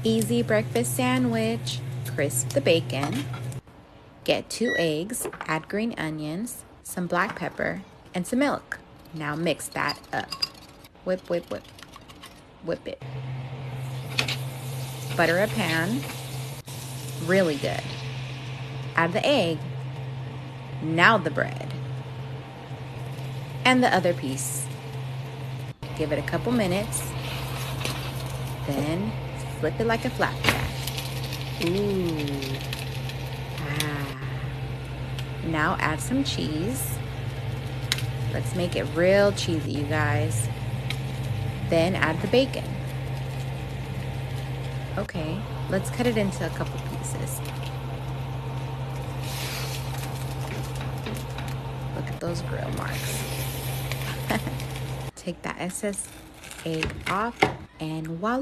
Easy breakfast sandwich. Crisp the bacon. Get 2 eggs, add green onions, some black pepper, and some milk. Now mix that up. Whip, whip, whip. Whip it. Butter a pan. Really good. Add the egg. Now the bread. And the other piece. Give it a couple minutes. Then flip it like a flapjack. Ooh. Ah. Now add some cheese. Let's make it real cheesy, you guys. Then add the bacon. Okay, let's cut it into a couple pieces. Look at those grill marks. Take that excess egg off and voila.